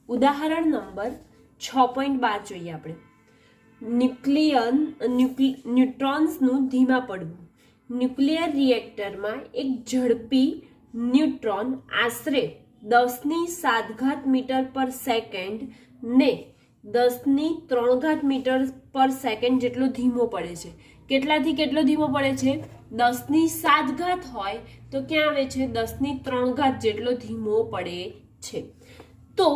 ઉદાહરણ નંબર 6.12 જોઈએ આપણે. ન્યુટ્રોન્સનું ધીમા પડવું. ન્યુક્લિયર રિએક્ટરમાં એક ઝડપી ન્યુટ્રોન આશરે 10⁷ મીટર પર સેકન્ડ ને 10⁻³ મીટર પર સેકન્ડ જેટલો ધીમો પડે છે. કેટલાથી કેટલો ધીમો પડે છે? 10⁷ હોય તો ક્યાં આવે છે? 10⁻³ જેટલો ધીમો પડે છે. તો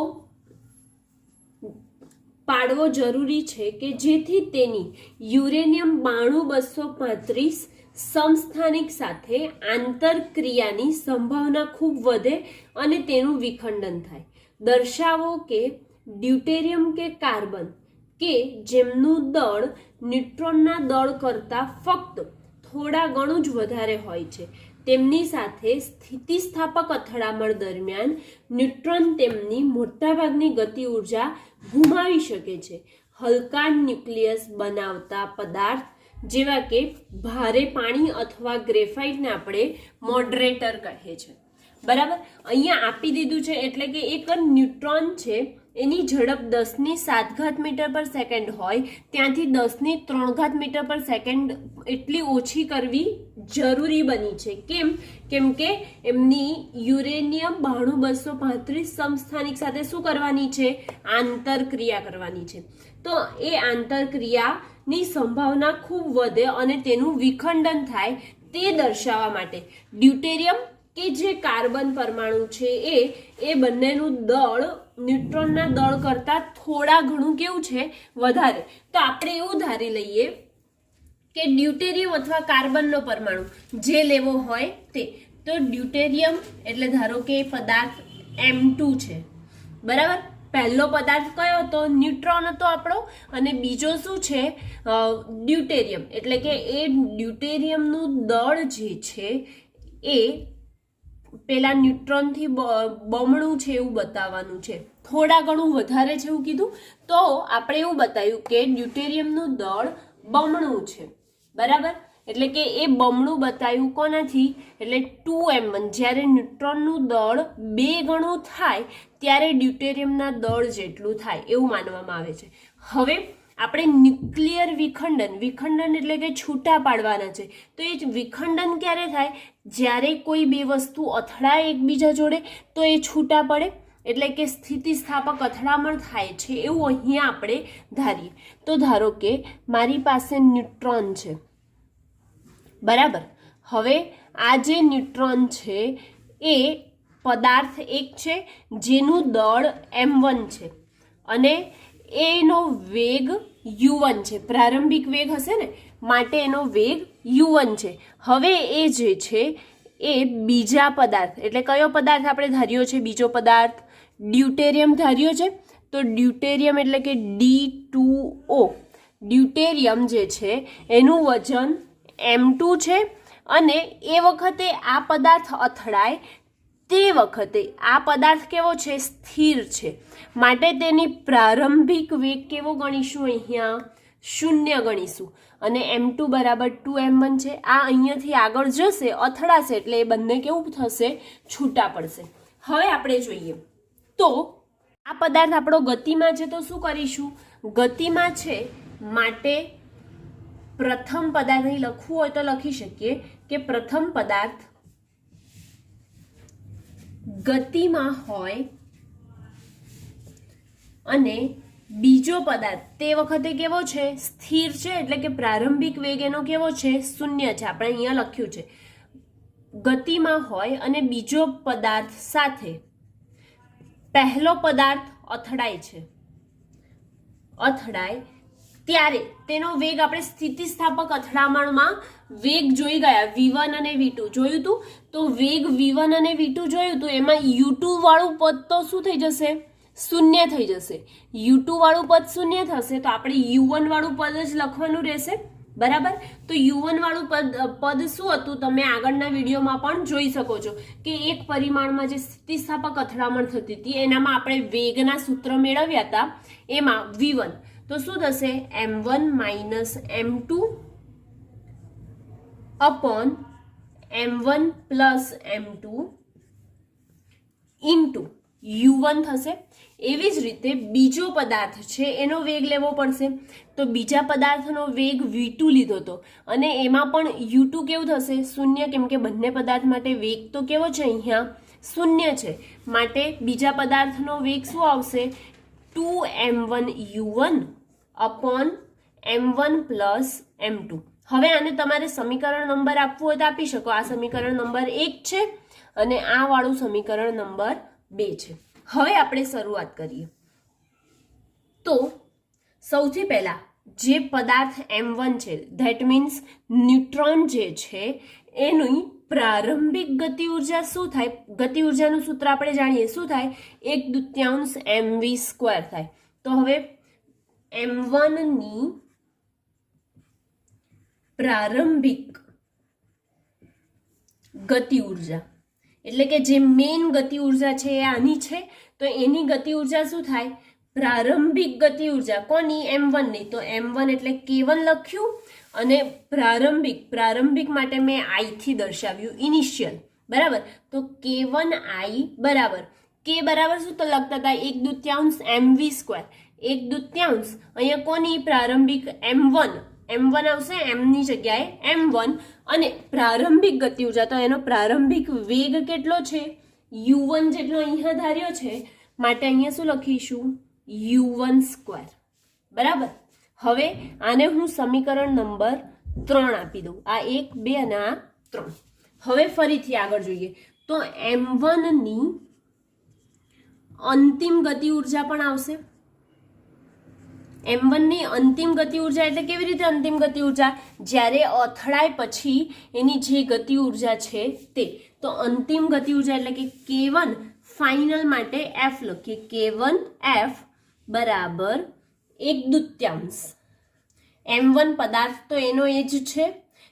પાડવો જરૂરી છે કે જેથી તેની યુરેનિયમ 92235 સમસ્થાનિક સાથે આંતરક્રિયાની સંભાવના ખૂબ વધે અને તેનું વિખંડન થાય. દર્શાવો કે ડ્યુટેરિયમ કે કાર્બન કે જેમનું દળ ન્યુટ્રોનના દળ કરતાં ફક્ત થોડા ગણું જ વધારે હોય છે, તેમની સાથે સ્થિતિસ્થાપક અથડામણ દરમિયાન ન્યુટ્રોન તેમની મોટાભાગની ગતિ ઉર્જા ગુમાવી શકે છે. હલકા ન્યુક્લિયસ બનાવતા પદાર્થ જેવા કે ભારે પાણી અથવા ગ્રેફાઇટને આપણે મોડરેટર કહે છે. બરાબર, અહીંયા આપી દીધું છે એટલે કે એક ન્યુટ્રોન છે એની ઝડપ 10⁷ મીટર પર સેકન્ડ હોય ત્યાંથી 10⁻³ મીટર પર સેકન્ડ એટલી ઓછી કરવી જરૂરી બની છે. કેમ કે એમની યુરેનિયમ 92235 સમસ્થાનિક સાથે શું કરવાની છે? આંતરક્રિયા કરવાની છે. તો એ આંતરક્રિયાની સંભાવના ખૂબ વધે અને તેનું વિખંડન થાય તે દર્શાવવા માટે ડ્યુટેરિયમ કે જે કાર્બન પરમાણુ છે એ બંનેનું દળ ન્યુટ્રોનના દળ કરતાં થોડા ઘણું કેવું છે? વધારે. તો આપણે એવું ધારી લઈએ કે ડ્યુટેરિયમ અથવા કાર્બનનો પરમાણુ જે લેવો હોય તે. તો ડ્યુટેરિયમ એટલે ધારો કે પદાર્થ M2 છે. બરાબર, પહેલો પદાર્થ કયો હતો? ન્યુટ્રોન હતો આપણો. અને બીજો શું છે? ડ્યુટેરિયમ. એટલે કે એ ડ્યુટેરિયમનું દળ જે છે એ પેલા ન્યુટ્રોનથી બમણું છે એવું બતાવવાનું છે, થોડા ઘણું વધારે છે એવું કીધું. તો આપણે એવું બતાવ્યું કે ડ્યુટેરિયમનું દળ બમણું છે. બરાબર, એટલે કે એ બમણું બતાવ્યું કોનાથી? એટલે 2m1. જ્યારે ન્યુટ્રોનનું દળ 2 ગણું થાય ત્યારે ડ્યુટેરિયમના દળ જેટલું થાય એવું માનવામાં આવે છે. હવે આપણે ન્યુક્લિયર વિખંડન એટલે કે છૂટા પાડવાના છે. તો એ વિખંડન ક્યારે થાય? જ્યારે કોઈ બે વસ્તુ અથડાય એકબીજા જોડે તો એ છૂટા પડે, એટલે કે સ્થિતિસ્થાપક અથડામણ થાય છે એવું અહીંયા આપણે ધારીએ. તો ધારો કે મારી પાસે ન્યુટ્રોન છે. બરાબર, હવે આ જે ન્યુટ્રોન છે એ પદાર્થ એક છે જેનું દળ m1 છે અને એનો વેગ u1 છે. પ્રારંભિક વેગ હશે ને, માટે એનો વેગ u1 છે. હવે એ જે છે એ બીજા પદાર્થ, એટલે કયો પદાર્થ આપણે ધાર્યો છે? બીજો પદાર્થ ડ્યુટેરિયમ ધાર્યો છે. તો ડ્યુટેરિયમ એટલે કે D2O. ડ્યુટેરિયમ જે છે એનું વજન m2 છે અને એ વખતે આ પદાર્થ અથડાય તે વખતે આ પદાર્થ કેવો છે? સ્થિર છે. માટે તેની પ્રારંભિક વેગ કેવો ગણીશું? અહીંયા 0 ગણીશું. અને m2 બરાબર 2m1 છે. આ અહીંયાથી આગળ જશે, અથડાશે એટલે એ બંને કેવું થશે? છૂટા પડશે. હવે આપણે જોઈએ તો આ પદાર્થ આપણો ગતિમાં છે તો શું કરીશું? ગતિમાં છે માટે પ્રથમ પદાર્થ અહીં લખવું હોય તો લખી શકીએ કે પ્રથમ પદાર્થ ગતિમાં હોય અને બીજો પદાર્થ તે વખતે કેવો છે? સ્થિર છે. એટલે કે પ્રારંભિક વેગ એનો કેવો છે? 0 છે. આપણે અહીંયા લખ્યું છે. ગતિમાં હોય અને બીજો પદાર્થ સાથે પહેલો પદાર્થ અથડાય છે, અથડાય ત્યારે તેનો વેગ આપણે સ્થિતિસ્થાપક અથડામણમાં વેગ જોઈ ગયા, v1 અને v2 જોયું હતું. તો વેગ v1 અને v2 જોયું હતું, એમાં u2 વાળું પદ તો શું થઈ જશે? 0 થઈ જશે. u2 વાળું પદ 0 થશે તો આપણે u1 વાળું પદ જ લખવાનું રહેશે. બરાબર, તો u1 વાળું પદ શું હતું? તમે આગળના વિડીયોમાં પણ જોઈ શકો છો કે એક પરિમાણમાં જે સ્થિતિસ્થાપક અથડામણ થતી હતી એનામાં આપણે વેગના સૂત્ર મેળવ્યા હતા, એમાં v1 તો શું થશે? m1 - m2 m1 + m2 * u1 થશે. એવી જ રીતે બીજો પદાર્થ છે એનો વેગ લેવો પડશે. તો બીજા પદાર્થનો વેગ v2 લીધો હતો અને એમાં પણ u2 કેવું થશે? શૂન્ય, કેમ કે બંને પદાર્થ માટે વેગ તો કેવો છે? અહીંયા શૂન્ય છે. માટે બીજા પદાર્થનો વેગ શું આવશે? 2m1u1 upon m1 plus m2. હવે આને તમારે સમીકરણ નંબર આપવું હોય તો આપી શકો. આ સમીકરણ નંબર 1 છે અને આ વાળું સમીકરણ નંબર 2 છે. હવે આપણે શરૂઆત કરીએ. તો સૌથી પહેલા જે પદાર્થ m1 છે, ધેટ મીન્સ ન્યુટ્રોન જે છે, એની પ્રારંભિક ગતિ ઉર્જા શું થાય? ગતિ ઉર્જાનું સૂત્ર આપણે જાણીએ. શું થાય? 1/2 mv² થાય. તો હવે m1 ની પ્રારંભિક ગતિ ઉર્જા એટલે કે જે મેઇન ગતિ ઉર્જા છે એ આની છે. તો એની ગતિ ઉર્જા શું થાય? પ્રારંભિક ગતિ ઉર્જા કોની? m1 ની. તો m1 એટલે k1 લખ્યું અને પ્રારંભિક માટે મેં i થી દર્શાવ્યું, ઇનિશિયલ. બરાબર. તો k1 i બરાબર k બરાબર શું તો લખતા હતા? 1/2 mv². 1/2 અહીંયા કોની? પ્રારંભિક m1 આવશે, m ની જગ્યાએ m1. અને પ્રારંભિક ગતિ ઉર્જા, તો એનો પ્રારંભિક વેગ કેટલો છે? u1 જેટલો અહીંયા ધાર્યો છે. માટે અહીંયા શું લખીશું? u1². બરાબર. હવે આને હું સમીકરણ નંબર 3 આપી દઉં. આ 1, 2 અને આ 3. હવે ફરીથી આગળ જોઈએ. તો m1 ની અંતિમ ગતિ ઉર્જા પણ આવશે. m1 ની અંતિમ ગતિ ઉર્જા એટલે કેવી રીતે અંતિમ ગતિ ઉર્જા? જ્યારે અથડાય પછી એની જે ગતિ ઉર્જા છે તે. તો અંતિમ ગતિ ઉર્જા એટલે કે k1 ફાઇનલ માટે f લખીએ. k1 f બરાબર 1/2. m1 પદાર્થ તો એનો એ જ છે,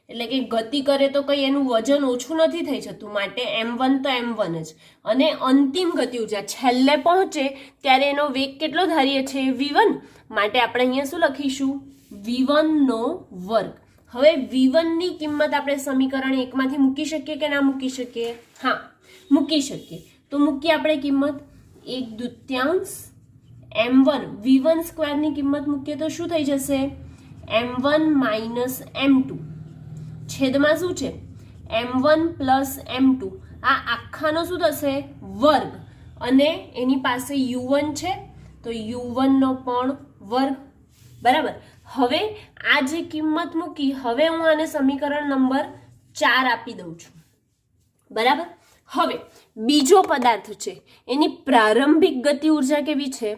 એટલે કે ગતિ કરે તો કઈ એનું વજન ઓછું નથી થઈ જતું. માટે m1 તો m1 જ. અને અંતિમ ગતિ ઉર્જા છેલ્લે પહોંચે ત્યારે એનો વેગ કેટલો ધારીએ છે? v1. માટે આપણે અહીંયા શું લખીશું? v1 નો વર્ગ. હવે v1 ની કિંમત આપણે સમીકરણ 1 માંથી મૂકી શકીએ કે ના મૂકી શકીએ? હા, મૂકી શકીએ. તો મૂકીએ આપણે કિંમત 1/2 m1 v1² ની કિંમત મૂકીએ તો શું થઈ જશે? m1 માઇનસ m2 છેદમાં શું છે? m1 plus m2. આ આખાનો શું થશે? વર્ગ. અને એની પાસે u1 છે તો u1 નો પણ વર્ગ. બરાબર. હવે આ જે કિંમત મૂકી, હવે હું આને સમીકરણ નંબર 4 આપી દઉં છું. બરાબર. હવે બીજો પદાર્થ છે એની પ્રારંભિક ગતિ ઉર્જા કેવી છે?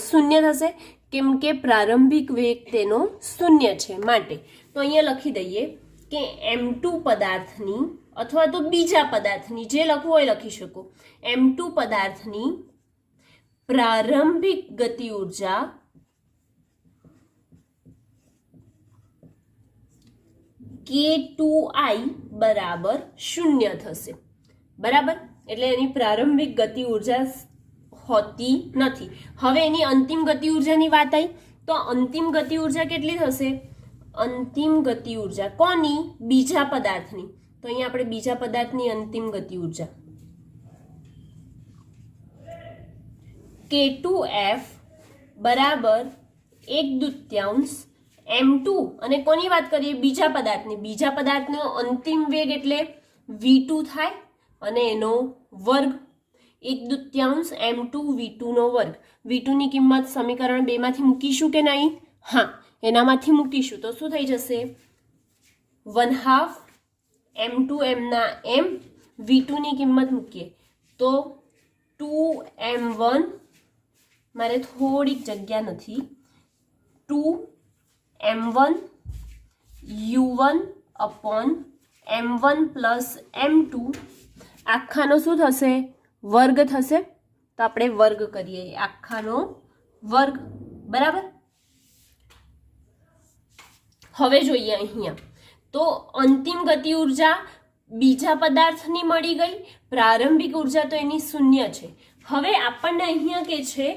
શૂન્ય થશે, કેમ કે પ્રારંભિક વેગ તેનો શૂન્ય છે. માટે તો અહીંયા લખી દઈએ કે m2 પદાર્થની અથવા તો બીજા પદાર્થની, જે લખવું હોય લખી શકો, m2 પદાર્થની પ્રારંભિક ગતિ ઉર્જા k2i બરાબર 0 થશે. બરાબર. એટલે એની પ્રારંભિક ગતિ ઉર્જા હોતી નથી. હવે એની અંતિમ ગતિ ઉર્જાની વાત આવી તો અંતિમ ગતિ ઉર્જા કેટલી થશે? અંતિમ ગતિ ઉર્જા કોની? બીજા પદાર્થની. તો અહીંયા આપણે બીજા પદાર્થની અંતિમ ગતિ ઉર્જા k2f બરાબર 1/2 m2. અને કોની વાત કરીએ? બીજા પદાર્થની. બીજા પદાર્થનો અંતિમ વેગ એટલે v2 થાય અને એનો વર્ગ 1/2 m2 v2 નો વર્ગ. v2 ની કિંમત સમીકરણ 2 માંથી મૂકીશું કે નહીં? હા, એનામાંથી મૂકીશું. તો શું થઈ જશે? 1/2 m2 m ના m. v2 ની કિંમત મૂકીએ તો 2m1. મારે થોડીક જગ્યા નથી. 2m1 u1 upon m1 plus m2. આખાનો શું થશે? વર્ગ થશે. તો આપણે વર્ગ કરીએ. આખાનો વર્ગ. બરાબર. હવે જોઈએ અહીંયા તો અંતિમ ગતિ ઉર્જા બીજા પદાર્થની મળી ગઈ, પ્રારંભિક ઉર્જા તો એની શૂન્ય છે. હવે આપણને અહીંયા કે છે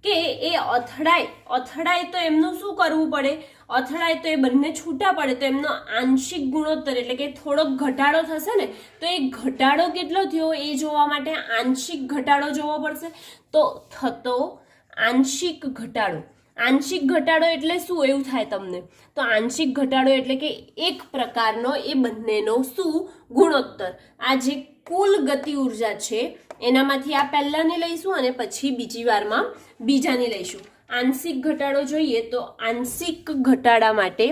કે એ અથડાય તો એમનું શું કરવું પડે, અથડાય તો એ બંને છૂટા પડે તો એમનો આંશિક ગુણોત્તર એટલે કે થોડોક ઘટાડો થશે ને, તો એ ઘટાડો કેટલો થયો એ જોવા માટે આંશિક ઘટાડો જોવો પડશે. તો થતો આંશિક ઘટાડો, આંશિક ઘટાડો એટલે શું એવું થાય તમને, તો આંશિક ઘટાડો એટલે કે એક પ્રકારનો એ બંનેનો શું ગુણોત્તર. આ જે કુલ ગતિ ઉર્જા છે એનામાંથી આ પહેલાની લઈશું અને પછી બીજી વારમાં બીજાની લઈશું. આંશિક ઘટાડો જોઈએ તો આંશિક ઘટાડા માટે,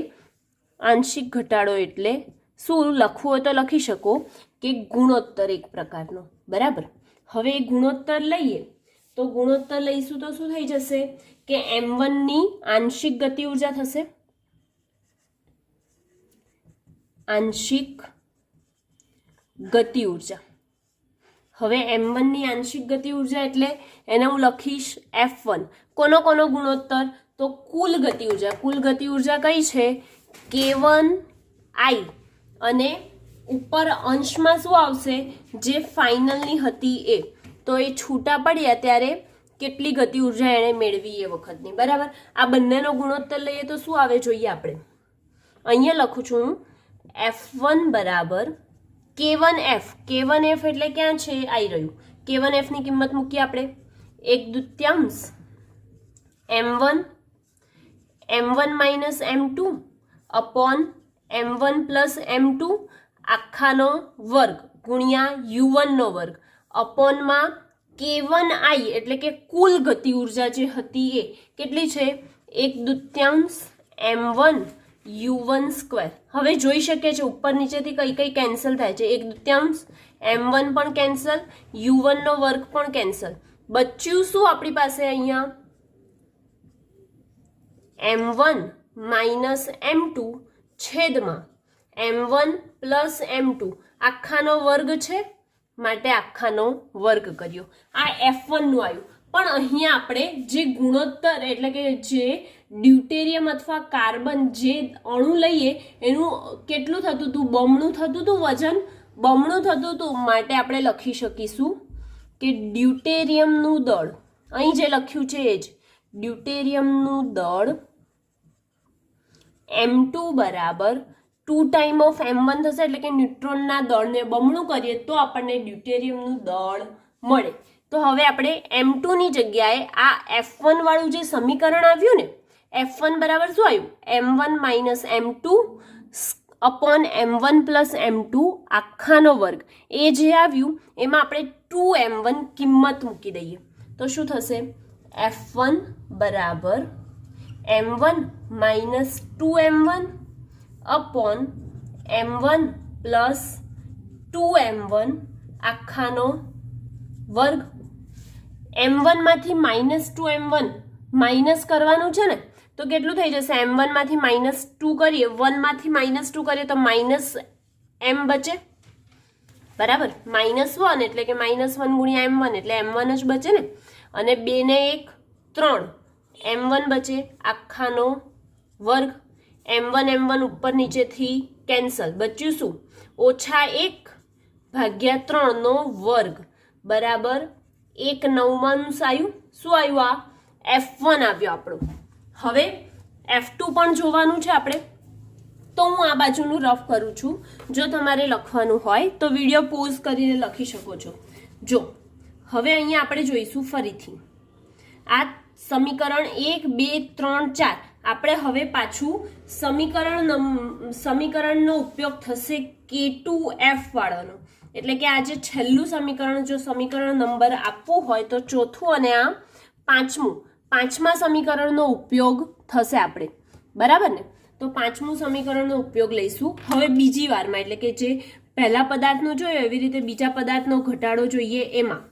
આંશિક ઘટાડો એટલે શું લખવું હોય તો લખી શકો કે ગુણોત્તર એક પ્રકારનો. બરાબર, હવે એ ગુણોત્તર લઈએ તો ગુણોત્તર લઈશું તો શું થઈ જશે કે m1 ની આંશિક ગતિ ઉર્જા થશે, આંશિક ગતિ ઉર્જા. હવે m1 ની આંશિક ગતિ ઉર્જા એટલે એને હું લખીશ f1. કોનો ગુણોત્તર, તો કુલ ગતિ ઉર્જા. કુલ ગતિ ઉર્જા કઈ છે, k1i, અને ઉપર અંશમાં શું આવશે, જે ફાઇનલની હતી એ. તો એ છૂટા પડ્યા ત્યારે કેટલી ગતિ ઉર્જા એણે મેળવી એ વખતની. બરાબર, આ બંનેનો ગુણોત્તર લઈએ તો શું આવે જોઈએ આપણે. અહીંયા લખું છું હું f1 બરાબર k1f. k1f એટલે ક્યાં છે, આવી રહ્યું. k1f ની કિંમત મૂકીએ આપણે 1/2 m1 minus m2 upon m1 plus m2 આખાનો વર્ગ ગુણ્યા u1 નો વર્ગ અપોનમાં k1i એટલે કે કુલ ગતિ ઉર્જા જે હતી એ કેટલી છે, 1/2 m1 u1 સ્ક્વેર. હવે જોઈ શકીએ છીએ ઉપર નીચેથી કઈ કેન્સલ થાય છે, 1/2 m1 પણ કેન્સલ, u1 નો વર્ગ પણ કેન્સલ. બચ્યું શું આપણી પાસે અહીંયા, m1 માઇનસ m2 છેદમાં m1 પ્લસ m2 આખાનો વર્ગ છે માટે આખાનો વર્ગ કર્યો. આ f1 નું આવ્યું. પણ અહીંયા આપણે જે ગુણોત્તર એટલે કે જે ડ્યુટેરિયમ અથવા કાર્બન જે અણુ લઈએ એનું કેટલું થતું હતું, બમણું થતું હતું, વજન બમણું થતું હતું. માટે આપણે લખી શકીશું કે ડ્યુટેરિયમનું દળ, અહીં જે લખ્યું છે એ જ, ડ્યુટેરિયમનું દળ m2 બરાબર 2 ટાઈમ ઓફ m1 થશે. એટલે કે ન્યુટ્રોનના દળને બમણું કરીએ તો આપણને ડ્યુટેરિયમનું દળ મળે. તો હવે આપણે m2 ની જગ્યાએ આ f1 વાળું જે સમીકરણ આવ્યું ને, f1 બરાબર શું આવ્યું, m1 minus m2 upon m1 plus m2 આખાનો વર્ગ. એ જે આવ્યું એમાં આપણે 2m1 કિંમત મૂકી દઈએ તો શું થશે, f1 બરાબર m1 minus 2m1 upon m1 plus 2m1 આખાનો વર્ગ. m1 માંથી માઇનસ 2m1 માઇનસ કરવાનું છે ને, તો કેટલું થઈ જશે, m1 માંથી માઇનસ 2 કરીએ, 1 માંથી માઇનસ 2 કરીએ તો માઇનસ m બચે. બરાબર, -1 એટલે કે -1 ગુણ્યા m1 એટલે m1 જ બચે ને, અને 2 ને 1 3 m1 બચે આખાનો વર્ગ. m1 ઉપર નીચેથી કેન્સલ, બચ્યું શું, -1 ભાગ્યા 3 નો વર્ગ બરાબર 1/9 આવ્યું. શું આવ્યું, આ f1 આવ્યો આપણો. હવે f2 પણ જોવાનું છે આપણે, તો હું આ બાજુનું રફ કરું છું. જો તમારે લખવાનું હોય તો વિડીયો પોઝ કરીને લખી શકો છો. જો હવે અહીંયા આપણે જોઈશું ફરીથી આ સમીકરણ 1 2 3 4. આપણે હવે પાછું સમીકરણનો ઉપયોગ થશે k2f વાળાનો. એટલે કે આ જે છેલ્લું સમીકરણ, જો સમીકરણ નંબર આપવું હોય તો ચોથું અને આ પાંચમા સમીકરણનો ઉપયોગ થશે આપણે. બરાબર ને, તો પાંચમું સમીકરણનો ઉપયોગ લઈશું હવે બીજી વારમાં. એટલે કે જે પહેલા પદાર્થનો જોયો એવી રીતે બીજા પદાર્થનો ઘટાડો જોઈએ એમાં.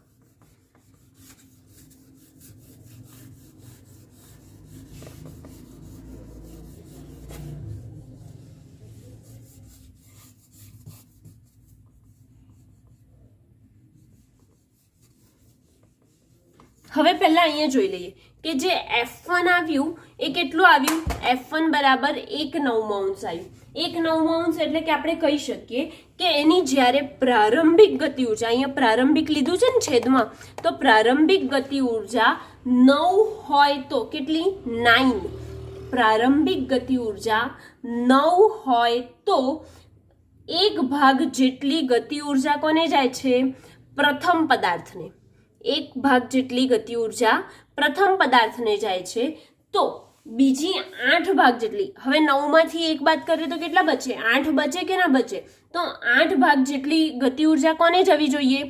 હવે પહેલા અહીંયા જોઈ લઈએ કે જે f1 આવ્યું એ કેટલું આવ્યું, f1 બરાબર 1/9 આવ્યું. 1 9 એટલે કે આપણે કહી શકીએ કે એની જ્યારે પ્રારંભિક ગતિ ઉર્જા, અહીંયા પ્રારંભિક લીધું છે ને છેદમાં, તો પ્રારંભિક ગતિ ઉર્જા 9 હોય તો કેટલી? 9. પ્રારંભિક ગતિ ઉર્જા 9 હોય તો 1 જેટલી ગતિ ઉર્જા કોને જાય છે? પ્રથમ પદાર્થને. 1 જેટલી ગતિ ઉર્જા પ્રથમ પદાર્થને જાય છે. તો બીજી 8 જેટલી, હવે 9 માંથી 1 બાદ કરીએ તો કેટલા બચે? 8 બચે કે ના બચે? તો 8 જેટલી ગતિ ઉર્જા કોને જવી જોઈએ?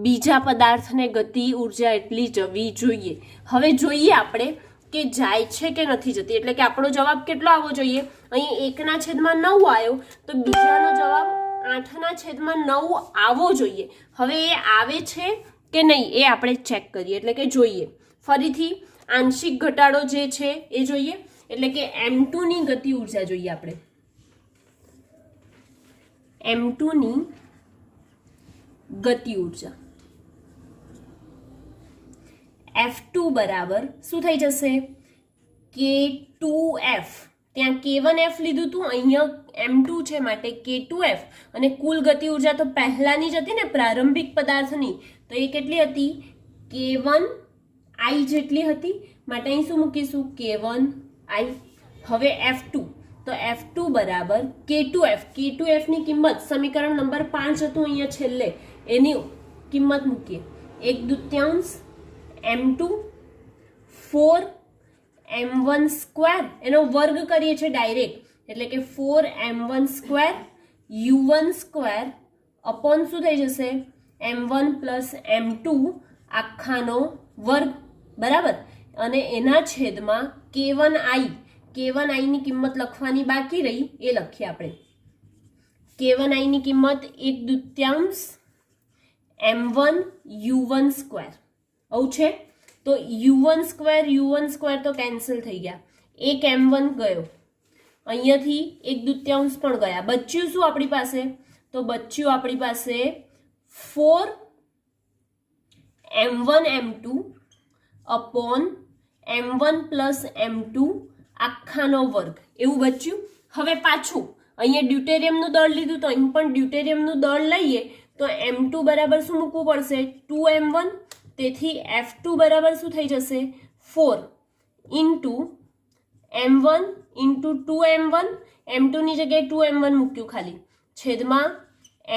બીજા પદાર્થને ગતિ ઉર્જા એટલી જવી જોઈએ. હવે જોઈએ આપણે કે જાય છે કે નથી જતી, એટલે કે આપણો જવાબ કેટલો આવવો જોઈએ? અહીં 1/9 આવ્યો, તો બીજાનો જવાબ 8/9 આવવો જોઈએ. હવે એ આવે છે કે નહીં એ આપણે ચેક કરીએ, એટલે કે જોઈએ. ફરીથી આંશિક ઘટાડો જે છે એ જોઈએ, એટલે કે m2 ની ગતિ ઉર્જા જોઈએ આપણે. m2 ની ગતિ ઉર્જા F2 બરાબર શું થઈ જશે? K2F. ત્યાં K1F લીધું હતું, અહીંયા M2 છે માટે K2F. અને કુલ ગતિ ઉર્જા તો પહેલાની જ હતી ને, પ્રારંભિક પદાર્થની, તો એ કેટલી હતી? K1I જેટલી હતી, માટે અહીં શું મૂકીશું? K1I. હવે F2, તો F2 બરાબર K2F. K2F ની કિંમત સમીકરણ નંબર 5 હતું અહીંયા છેલ્લે, એની કિંમત મૂકીએ. 1/2 M2 4m1 સ્ક્વેર, એનો વર્ગ કરીએ છીએ ડાયરેક્ટ, એટલે કે 4m1 square u1 square upon શું થઈ જશે? m1 પ્લસ m2 આખાનો વર્ગ, બરાબર. અને એના છેદમાં K1I ની કિંમત લખવાની બાકી રહી, એ લખીએ આપણે. K1I ની કિંમત 1/2 m1 u1 સ્ક્વેર આવું છે. તો u1 સ્ક્વેર તો કેન્સલ થઈ ગયા, એક m1 ગયો, અહીંયાથી 1/2 પણ ગયા. બચ્યું શું આપણી પાસે? તો બચ્યું આપણી પાસે 4m1 m2 upon m1 plus m2 આખાનો વર્ગ, એવું બચ્યું. હવે પાછું અહીંયા ડ્યુટેરિયમનું દળ લીધું, તો અહીં પણ ડ્યુટેરિયમનું દળ લઈએ તો m2 બરાબર શું મૂકવું પડશે? 2m1. તેથી F2 બરાબર શું થઈ જશે? 4 into m1 into 2m1. m2 ની જગ્યાએ 2m1 મૂક્યું ખાલી, છેદમાં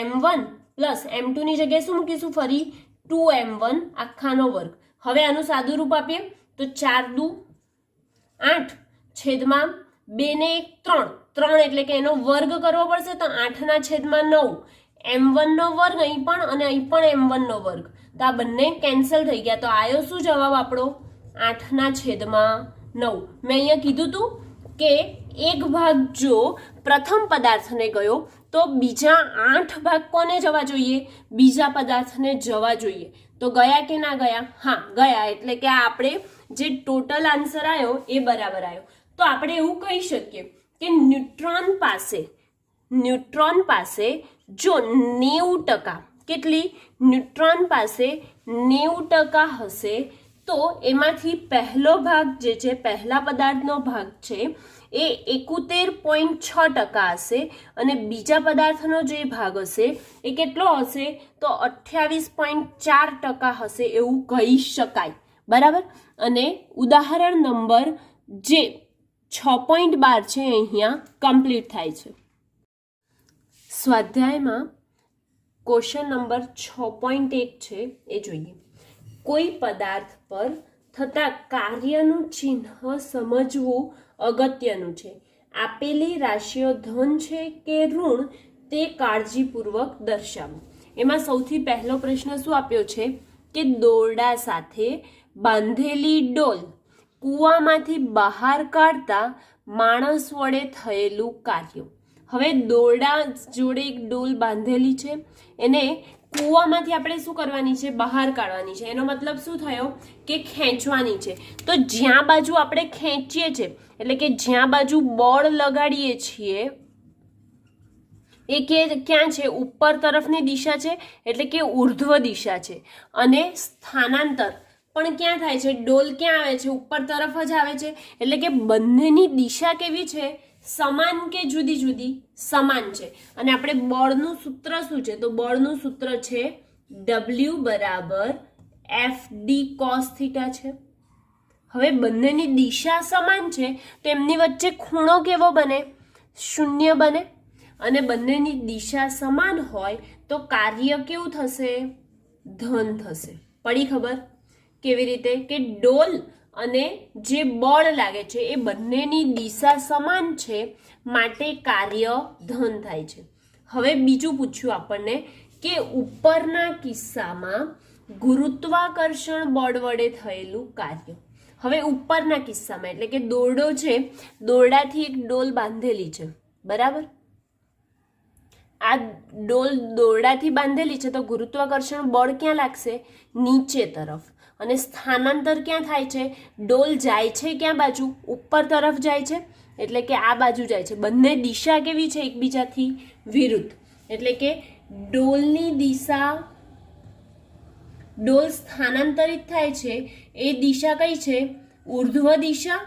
m1 પ્લસ m2 ની જગ્યાએ શું મૂકીશું? ફરી 2m1 આખાનો વર્ગ. હવે આનું સાદું રૂપ આપીએ તો 4 × 8 છેદમાં 2 ને 1 3 એટલે કે એનો વર્ગ કરવો પડશે, તો 8/9 m1 નો વર્ગ અહીં પણ, અને અહીં પણ m1 નો વર્ગ, તો આ બંને કેન્સલ થઈ ગયા. તો આવ્યો શું જવાબ આપણો? 8/9. મેં અહીંયા કીધું હતું કે 1 જો પ્રથમ પદાર્થને ગયો તો બીજા 8 કોને જવા જોઈએ? બીજા પદાર્થને જવા જોઈએ. તો ગયા કે ના ગયા? હા ગયા, એટલે કે આપણે જે ટોટલ આન્સર આવ્યો એ બરાબર આવ્યો. તો આપણે એવું કહી શકીએ કે ન્યુટ્રોન પાસે જો 90%, કેટલી? ન્યુટ્રોન પાસે 90% હશે, તો એમાંથી પહેલો ભાગ જે છે, પહેલા પદાર્થનો ભાગ છે એ 71.6% હશે, અને બીજા પદાર્થનો જે ભાગ હશે એ કેટલો હશે? તો 28.4% હશે, એવું કહી શકાય, બરાબર. અને ઉદાહરણ નંબર જે 6.12 છે અહીંયા કમ્પ્લીટ થાય છે. સ્વાધ્યાયમાં ક્વેશ્ચન નંબર 6.1 છે એ જોઈએ. કોઈ પદાર્થ પર થતા કાર્યનું ચિહ્ન સમજવું અગત્યનું છે. આપેલી રાશિઓ ધન છે કે ઋણ તે કાળજીપૂર્વક દર્શાવો. એમાં સૌથી પહેલો પ્રશ્ન શું આપ્યો છે કે દોરડા સાથે બાંધેલી ડોલ કૂવામાંથી બહાર કાઢતા માણસ વડે થયેલું કાર્ય. હવે દોરડા જોડે એક ડોલ બાંધેલી છે, એને કૂવામાંથી આપણે શું કરવાની છે? બહાર કાઢવાની છે. એનો મતલબ શું થયો કે ખેંચવાની છે. તો જ્યાં બાજુ આપણે ખેંચીએ છીએ, એટલે કે જ્યાં બાજુ બળ લગાડીએ છીએ એ ક્યાં છે? ઉપર તરફની દિશા છે, એટલે કે ઉર્ધ્વ દિશા છે. અને સ્થાનાંતર પણ ક્યાં થાય છે? ડોલ ક્યાં આવે છે? ઉપર તરફ જ આવે છે. એટલે કે બંનેની દિશા કેવી છે? સમાન કે જુદી જુદી? સમાન છે. અને આપણે બળનું સૂત્ર શું છે? તો બળનું સૂત્ર છે W બરાબર FD cos થીટા છે. હવે બંનેની દિશા સમાન છે તો એમની વચ્ચે ખૂણો કેવો બને? શૂન્ય બને. અને બંનેની દિશા સમાન હોય તો કાર્ય કેવું થશે? ધન થશે. પડી ખબર? કેવી રીતે? કે ડોલ અને જે બળ લાગે છે એ બંનેની દિશા સમાન છે માટે કાર્ય ધન થાય છે. હવે બીજું પૂછ્યું આપણને કે ઉપરના કિસ્સામાં ગુરુત્વાકર્ષણ બળ વડે થયેલું કાર્ય. હવે ઉપરના કિસ્સામાં એટલે કે દોરડો છે, દોરડાથી એક ડોલ બાંધેલી છે, બરાબર? આ ડોલ દોરડાથી બાંધેલી છે તો ગુરુત્વાકર્ષણ બળ ક્યાં લાગશે? નીચે તરફ. અને સ્થાનાંતર ક્યાં થાય છે? ડોલ જાય છે ક્યાં બાજુ? ઉપર તરફ જાય છે, એટલે કે આ બાજુ જાય છે. બંને દિશા કેવી છે? એકબીજાથી વિરુદ્ધ. એટલે કે ડોલની દિશા, ડોલ સ્થાનાંતરિત થાય છે એ દિશા કઈ છે? ઉર્ધ્વ દિશા.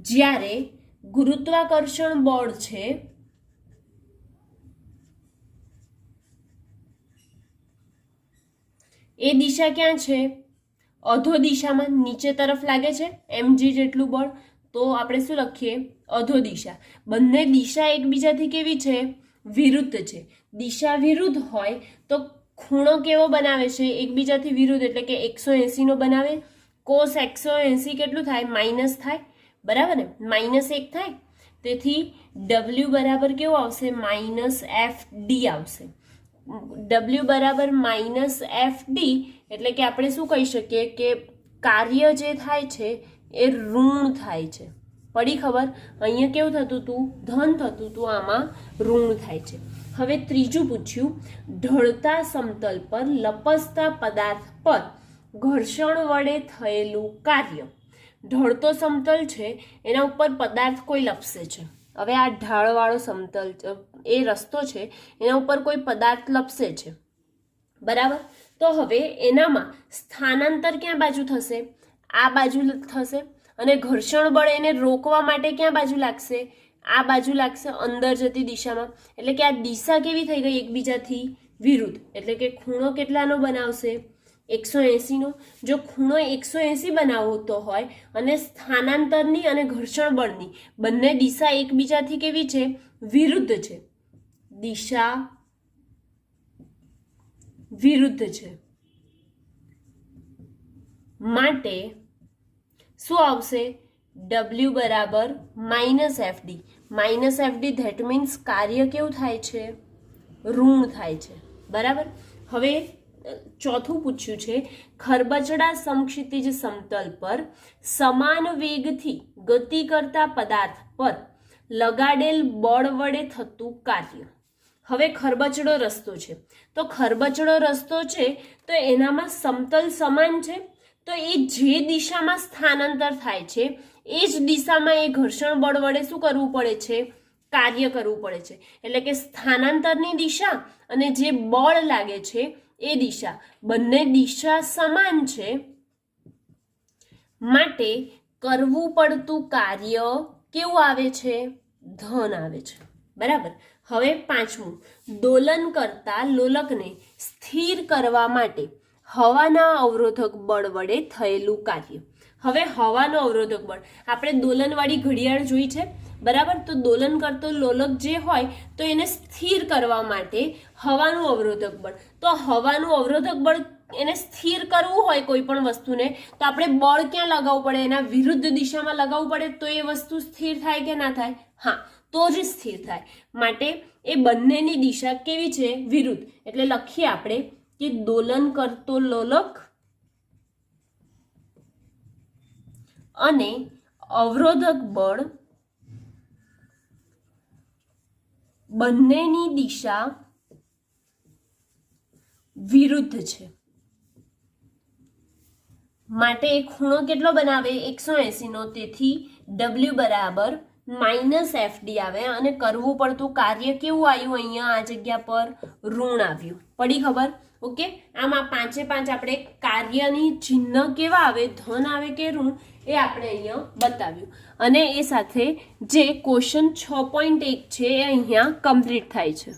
જ્યારે ગુરુત્વાકર્ષણ બળ છે એ દિશા ક્યાં છે? અધો દિશામાં, નીચે તરફ લાગે છે mg જેટલું બળ. તો આપણે શું લખીએ? અધો દિશા. બંને દિશા એકબીજાથી કેવી છે? વિરુદ્ધ છે. દિશા વિરુદ્ધ હોય તો ખૂણો કેવો બનાવે છે? એકબીજાથી વિરુદ્ધ, એટલે કે 180 નો બનાવે. કોસ 180 કેટલું થાય? માઇનસ થાય, બરાબર ને? -1 થાય. તેથી W બરાબર કેવું આવશે? -FD આવશે. W બરાબર -FD એટલે કે આપણે શું કહી શકીએ કે કાર્ય જે થાય છે એ ઋણ થાય છે. પડી ખબર? અહીંયા કેવું થતું હતું? ધન થતું હતું, આમાં ઋણ થાય છે. હવે ત્રીજું પૂછ્યું, ઢળતા સમતલ પર લપસતા પદાર્થ પર ઘર્ષણ વડે થયેલું કાર્ય. ઢળતો સમતલ છે, એના ઉપર પદાર્થ કોઈ લપસે છે. હવે આ ઢાળવાળો સમતલ એ રસ્તો છે, એના ઉપર કોઈ પદાર્થ લપસે છે, બરાબર? તો હવે એનામાં સ્થાનાંતર ક્યાં બાજુ થશે? આ બાજુ થશે. અને ઘર્ષણ બળ એને રોકવા માટે ક્યાં બાજુ લાગશે? આ બાજુ લાગશે, અંદર જતી દિશામાં. એટલે કે આ દિશા કેવી થઈ ગઈ? એકબીજાથી વિરુદ્ધ. એટલે કે ખૂણો કેટલાનો બનાવશે? 180 નો. જો ખૂણો 180 બનાવતો હોય અને સ્થાનાંતરની અને ઘર્ષણ બળની બંને દિશા એકબીજાથી કેવી છે? વિરુદ્ધ છે. દિશા વિરુદ્ધ છે માટે શું આવશે? W બરાબર -FD. -FD ધેટ મીન્સ કાર્ય કેવું થાય છે? ઋણ થાય છે, બરાબર? હવે ચોથું પૂછ્યું છે, ખરબચડા સમક્ષિતિજ સમતલ પર સમાન વેગથી ગતિ કરતા પદાર્થ પર લગાડેલ બળ વડે થતું કાર્ય. હવે ખરબચડો રસ્તો છે, તો ખરબચડો રસ્તો છે તો એનામાં સમતલ સમાન છે, તો એ જે દિશામાં સ્થાનાંતર થાય છે એ જ દિશામાં એ ઘર્ષણ બળ વડે શું કરવું પડે છે? કાર્ય કરવું પડે છે. એટલે કે સ્થાનાંતરની દિશા અને જે બળ લાગે છે એ દિશા, બંને દિશા સમાન છે માટે કરવું પડતું કાર્ય કેવું આવે છે? ધન આવે છે, બરાબર? હવે પાંચમું, દોલન કરતા લોલકને સ્થિર કરવા માટે હવાના અવરોધક બળ વડે થયેલું કાર્ય. હવે હવાનો અવરોધક બળ, આપણે દોલનવાળી ઘડિયાળ જોઈ છે, બરાબર? તો દોલન કરતો લોલક જે હોય તો એને સ્થિર કરવા માટે હવાનું અવરોધક બળ. તો હવાનું અવરોધક બળ એને સ્થિર કરવું હોય કોઈ પણ વસ્તુને તો આપણે બળ ક્યાં લગાવવું પડે? એના વિરુદ્ધ દિશામાં લગાવવું પડે તો એ વસ્તુ સ્થિર થાય કે ના થાય? હા, તો જ સ્થિર થાય. માટે એ બંનેની દિશા કેવી છે? વિરુદ્ધ. એટલે લખીએ આપણે કે દોલન કરતો લોલક અને અવરોધક બળ બંનેની દિશા વિરુદ્ધ છે માટે ખૂણો કેટલો બનાવે? 180 નો. તેથી W બરાબર -FD આવે અને કરવું પડતું કાર્ય કેવું આવ્યું? અહીંયા આ જગ્યા પર ઋણ આવ્યું. પડી ખબર? ઓકે, આમાં 5 5 આપણે કાર્યની ચિહ્ન કેવા આવે, ધન આવે કે ઋણ, એ આપણે અહીંયા બતાવ્યું. અને એ સાથે જે ક્વેશ્ચન 6.1 છે એ અહીંયા કમ્પ્લીટ થાય છે.